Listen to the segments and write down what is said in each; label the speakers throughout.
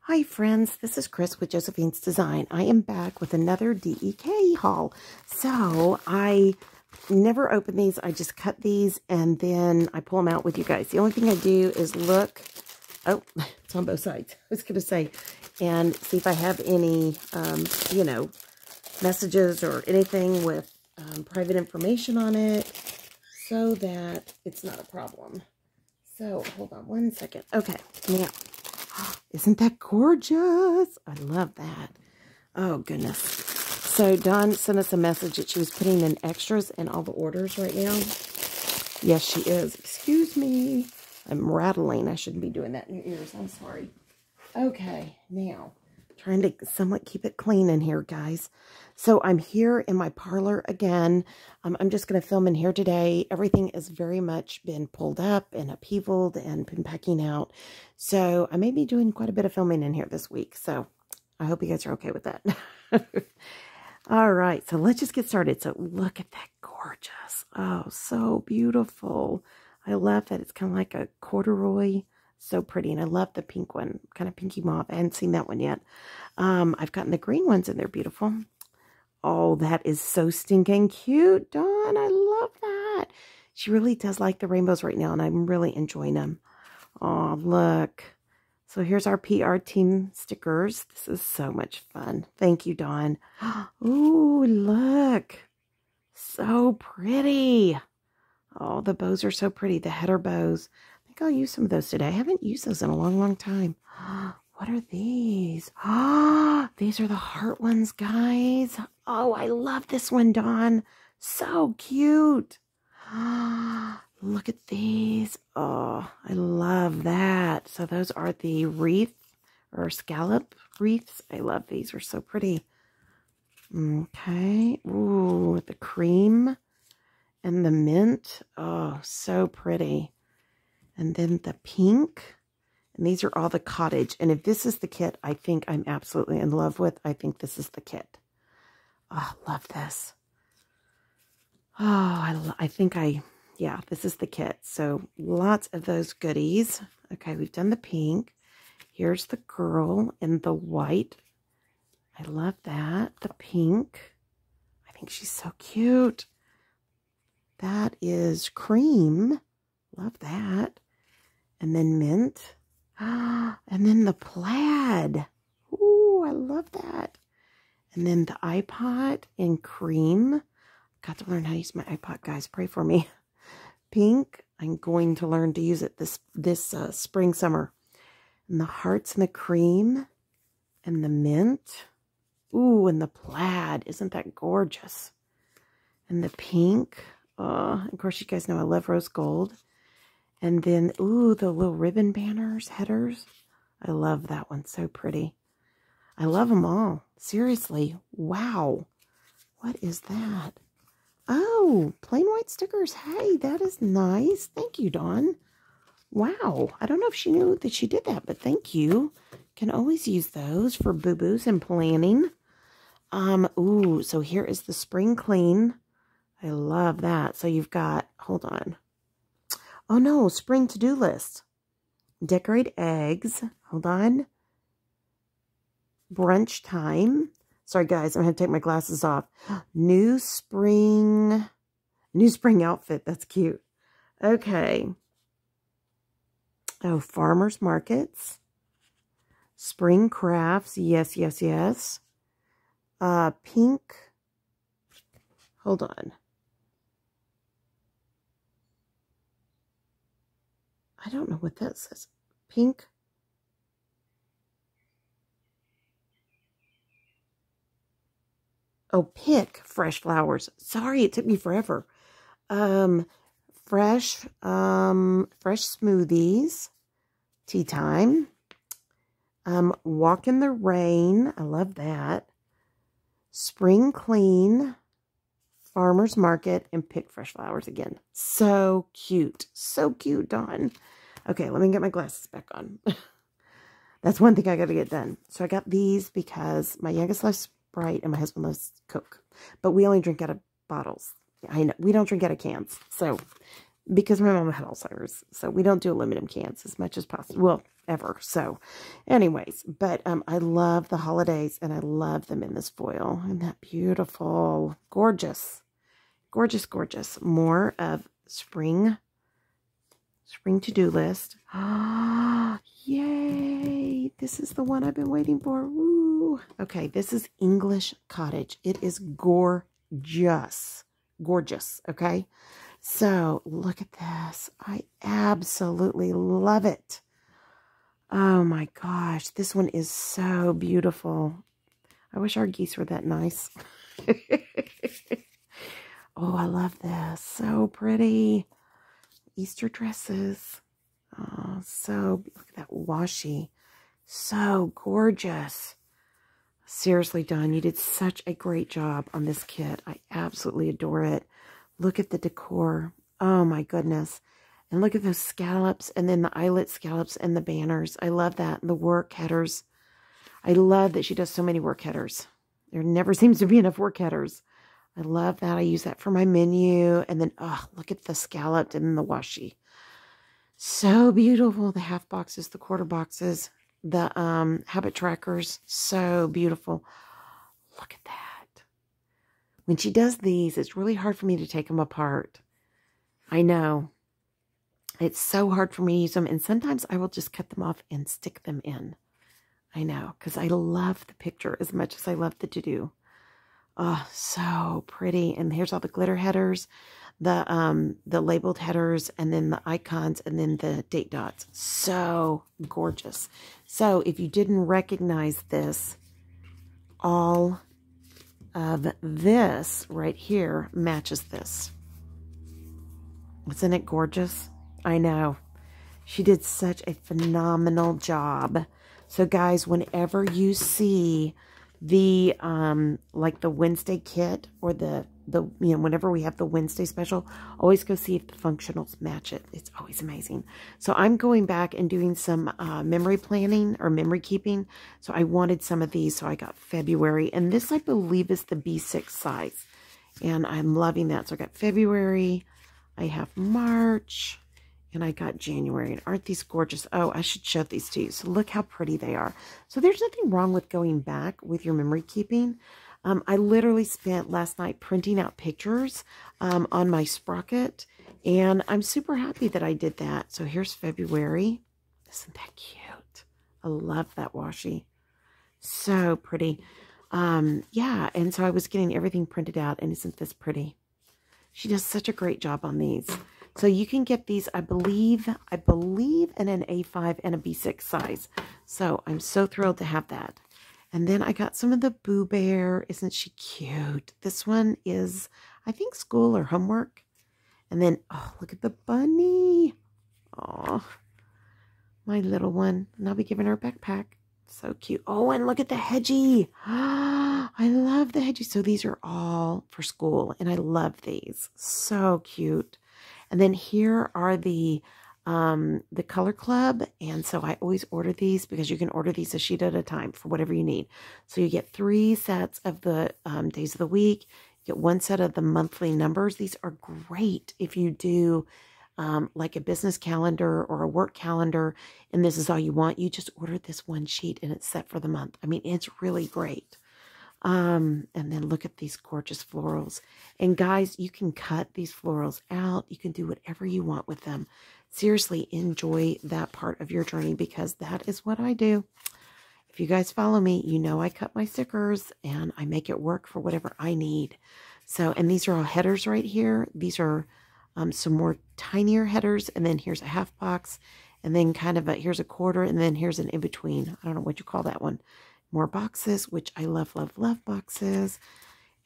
Speaker 1: Hi friends, this is Chris with Josephine's Design. I am back with another DEK haul. So I never open these. I just cut these and then I pull them out with you guys. The only thing I do is look. Oh, it's on both sides. I was going to say, and see if I have any, messages or anything with private information on it so that it's not a problem. So hold on one second. Okay, now. Isn't that gorgeous? I love that. Oh, goodness. So, Dawn sent us a message that she was putting in extras in all the orders right now. Yes, she is. Excuse me. I'm rattling. I shouldn't be doing that in your ears. I'm sorry. Okay, now, trying to somewhat keep it clean in here, guys. So, I'm here in my parlor again. I'm just going to film in here today. Everything has very much been pulled up and upheavaled and been packing out. So, I may be doing quite a bit of filming in here this week. So, I hope you guys are okay with that. All right, so let's just get started. So, look at that gorgeous. Oh, so beautiful. I love that. It's kind of like a corduroy. So pretty. And I love the pink one. Kind of pinky mauve. I hadn't seen that one yet. I've gotten the green ones and they're beautiful. Oh, that is so stinking cute, Dawn. I love that. She really does like the rainbows right now, and I'm really enjoying them. Oh, look. So here's our PR team stickers. This is so much fun. Thank you, Dawn. Ooh, look. So pretty. Oh, the bows are so pretty. The header bows. I think I'll use some of those today. I haven't used those in a long, long time. What are these? Ah, these are the heart ones, guys. Oh, I love this one, Dawn. So cute. Look at these. Oh, I love that. So those are the wreath or scallop wreaths. I love these. They're so pretty. Okay. Ooh, with the cream and the mint. Oh, so pretty. And then the pink. And these are all the cottage. And if this is the kit I think I'm absolutely in love with, I think this is the kit. Oh, love this. Oh, yeah, this is the kit. So lots of those goodies. Okay, we've done the pink. Here's the girl in the white. I love that. The pink. I think she's so cute. That is cream. Love that. And then mint. And then the plaid. Ooh, I love that. And then the iPod in cream. Got to learn how to use my iPod, guys. Pray for me. Pink. I'm going to learn to use it this spring, summer. And the hearts and the cream. And the mint. Ooh, and the plaid. Isn't that gorgeous? And the pink. Of course, you guys know I love rose gold. And then, ooh, the little ribbon banners, headers. I love that one. So pretty. I love them all. Seriously. Wow. What is that? Oh, plain white stickers. Hey, that is nice. Thank you, Dawn. Wow. I don't know if she knew that she did that, but thank you. Can always use those for boo-boos and planning. Ooh, so here is the spring clean. I love that. So you've got, hold on. Oh no, spring to-do list. Decorate eggs. Hold on. Brunch time. Sorry guys, I'm going to take my glasses off. New spring outfit. That's cute. Okay. Oh, farmers markets. Spring crafts. Yes, yes, yes. Pink. Hold on. I don't know what that says. Pink. Oh, pick fresh flowers. Sorry, it took me forever. Fresh smoothies. Tea time. Walk in the rain. I love that. Spring clean. Farmer's market and pick fresh flowers again. So cute. So cute, Dawn. Okay, let me get my glasses back on. That's one thing I got to get done. So I got these because my youngest loves Sprite and my husband loves Coke. But we only drink out of bottles. I know we don't drink out of cans. So because my mom had Alzheimer's. So we don't do aluminum cans as much as possible. Well, ever. So anyways, but I love the holidays and I love them in this foil. Isn't that beautiful? Gorgeous. Gorgeous, gorgeous. More of spring to-do list. Ah, yay. This is the one I've been waiting for. Woo. Okay, this is English Cottage. It is gorgeous. Gorgeous, okay? So, look at this. I absolutely love it. Oh my gosh, this one is so beautiful. I wish our geese were that nice. Oh, I love this. So pretty. Easter dresses. Oh, so, look at that washi. So gorgeous. Seriously, Dawn, you did such a great job on this kit. I absolutely adore it. Look at the decor. Oh my goodness. And look at those scallops and then the eyelet scallops and the banners. I love that. And the work headers. I love that she does so many work headers. There never seems to be enough work headers. I love that. I use that for my menu. And then, oh, look at the scalloped and the washi. So beautiful. The half boxes, the quarter boxes, the habit trackers. So beautiful. Look at that. When she does these, it's really hard for me to take them apart. I know. It's so hard for me to use them. And sometimes I will just cut them off and stick them in. I know. Because I love the picture as much as I love the to-do. Oh, so pretty. And here's all the glitter headers, the labeled headers, and then the icons, and then the date dots. So gorgeous. So if you didn't recognize this, all of this right here matches this. Isn't it gorgeous? I know. She did such a phenomenal job. So guys, whenever you see the like the Wednesday kit or the whenever we have the Wednesday special, always go see if the functionals match it. It's always amazing. So I'm going back and doing some memory planning or memory keeping. So I wanted some of these, so I got February, and this I believe is the B6 size, and I'm loving that. So I got February, I have March, and I got January. And aren't these gorgeous? Oh, I should show these to you. So look how pretty they are. So there's nothing wrong with going back with your memory keeping. I literally spent last night printing out pictures on my Sprocket. And I'm super happy that I did that. So here's February. Isn't that cute? I love that washi. So pretty. Yeah, and so I was getting everything printed out. And isn't this pretty? She does such a great job on these. So you can get these, I believe in an A5 and a B6 size. So I'm so thrilled to have that. And then I got some of the Boo Bear. Isn't she cute? This one is, I think, school or homework. And then, oh, look at the bunny. Oh, my little one. And I'll be giving her a backpack. So cute. Oh, and look at the hedgie. I love the hedgie. So these are all for school. And I love these. So cute. And then here are the Color Club. And so I always order these because you can order these a sheet at a time for whatever you need. So you get 3 sets of the days of the week. You get 1 set of the monthly numbers. These are great if you do like a business calendar or a work calendar. And this is all you want. You just order this 1 sheet and it's set for the month. I mean, it's really great. And then look at these gorgeous florals. And guys, you can cut these florals out. You can do whatever you want with them. Seriously, enjoy that part of your journey because that is what I do. If you guys follow me, you know I cut my stickers and I make it work for whatever I need. So, and these are all headers right here. These are some more tinier headers. And then here's a half box. And then kind of here's a quarter. And then here's an in-between. I don't know what you call that one. More boxes, which I love, love, love boxes.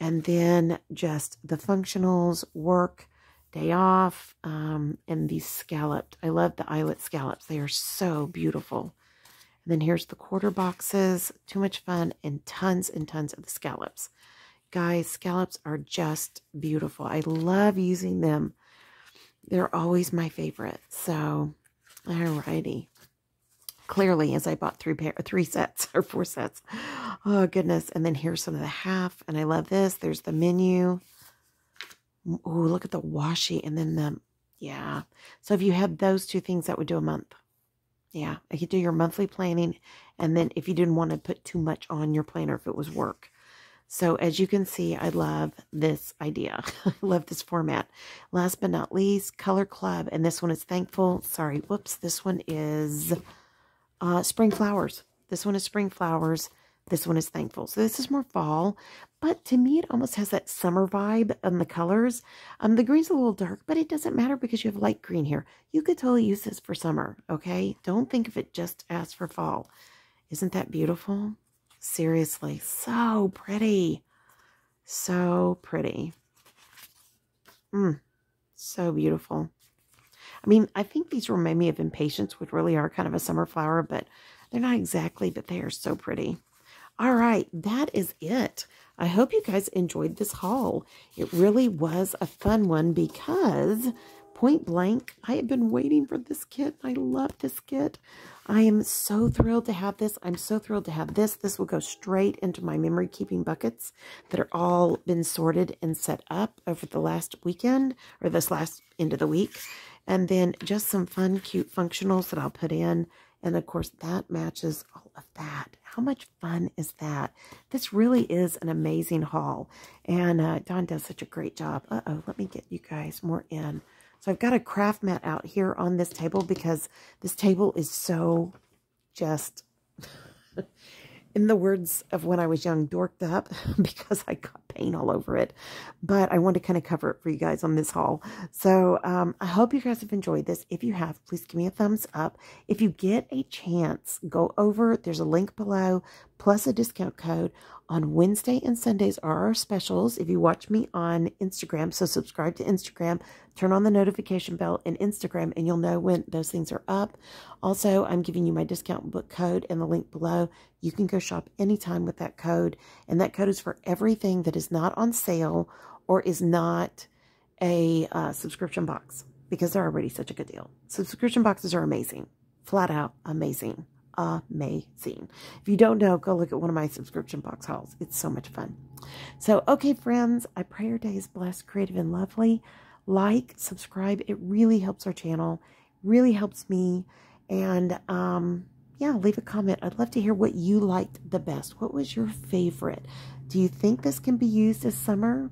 Speaker 1: And then just the functionals, work, day off, and these scalloped. I love the eyelet scallops. They are so beautiful. And then here's the quarter boxes. Too much fun. And tons of the scallops. Guys, scallops are just beautiful. I love using them. They're always my favorite. So, alrighty. Clearly, as I bought 3 sets or 4 sets. Oh, goodness. And then here's some of the half. And I love this. There's the menu. Oh, look at the washi. And then Yeah. So if you had those two things, that would do a month. Yeah. I could do your monthly planning. And then if you didn't want to put too much on your planner, if it was work. So as you can see, I love this idea. I love this format. Last but not least, Color Club. And this one is Thankful. Sorry, whoops. This one is Spring Flowers. This one is Spring Flowers. This one is Thankful. So this is more fall. But to me, it almost has that summer vibe on the colors. The green's a little dark, but it doesn't matter because you have light green here. You could totally use this for summer, okay? Don't think of it just as for fall. Isn't that beautiful? Seriously, so pretty. So pretty. So beautiful. I mean, I think these remind me of Impatience, which really are kind of a summer flower, but they're not exactly, but they are so pretty. All right, that is it. I hope you guys enjoyed this haul. It really was a fun one because, point blank, I have been waiting for this kit. I love this kit. I am so thrilled to have this. I'm so thrilled to have this. This will go straight into my memory keeping buckets that are all been sorted and set up over the last weekend or this last end of the week. And then just some fun, cute functionals that I'll put in. And of course, that matches all of that. How much fun is that? This really is an amazing haul. And Dawn does such a great job. Uh-oh, let me get you guys more in. So I've got a craft mat out here on this table because this table is so just, in the words of when I was young, dorked up because I got paint all over it. But I wanted to kind of cover it for you guys on this haul. So I hope you guys have enjoyed this. If you have, please give me a thumbs up. If you get a chance, go over. There's a link below plus a discount code. On Wednesday and Sundays are our specials if you watch me on Instagram. So subscribe to Instagram, turn on the notification bell in Instagram, and you'll know when those things are up. Also, I'm giving you my discount book code in the link below. You can go shop anytime with that code. And that code is for everything that is not on sale or is not a subscription box because they're already such a good deal. Subscription boxes are amazing. Flat out amazing. Amazing. If you don't know, go look at one of my subscription box hauls. It's so much fun. So, okay, friends, I pray your day is blessed, creative, and lovely. Like, subscribe. It really helps our channel. Really helps me. And, yeah, leave a comment. I'd love to hear what you liked the best. What was your favorite? Do you think this can be used as summer?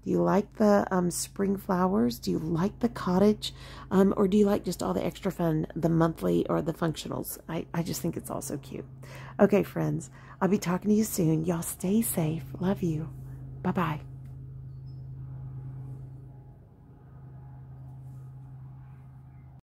Speaker 1: Do you like the spring flowers? Do you like the cottage? Or do you like just all the extra fun, the monthly or the functionals? I just think it's all so cute. Okay, friends, I'll be talking to you soon. Y'all stay safe. Love you. Bye-bye.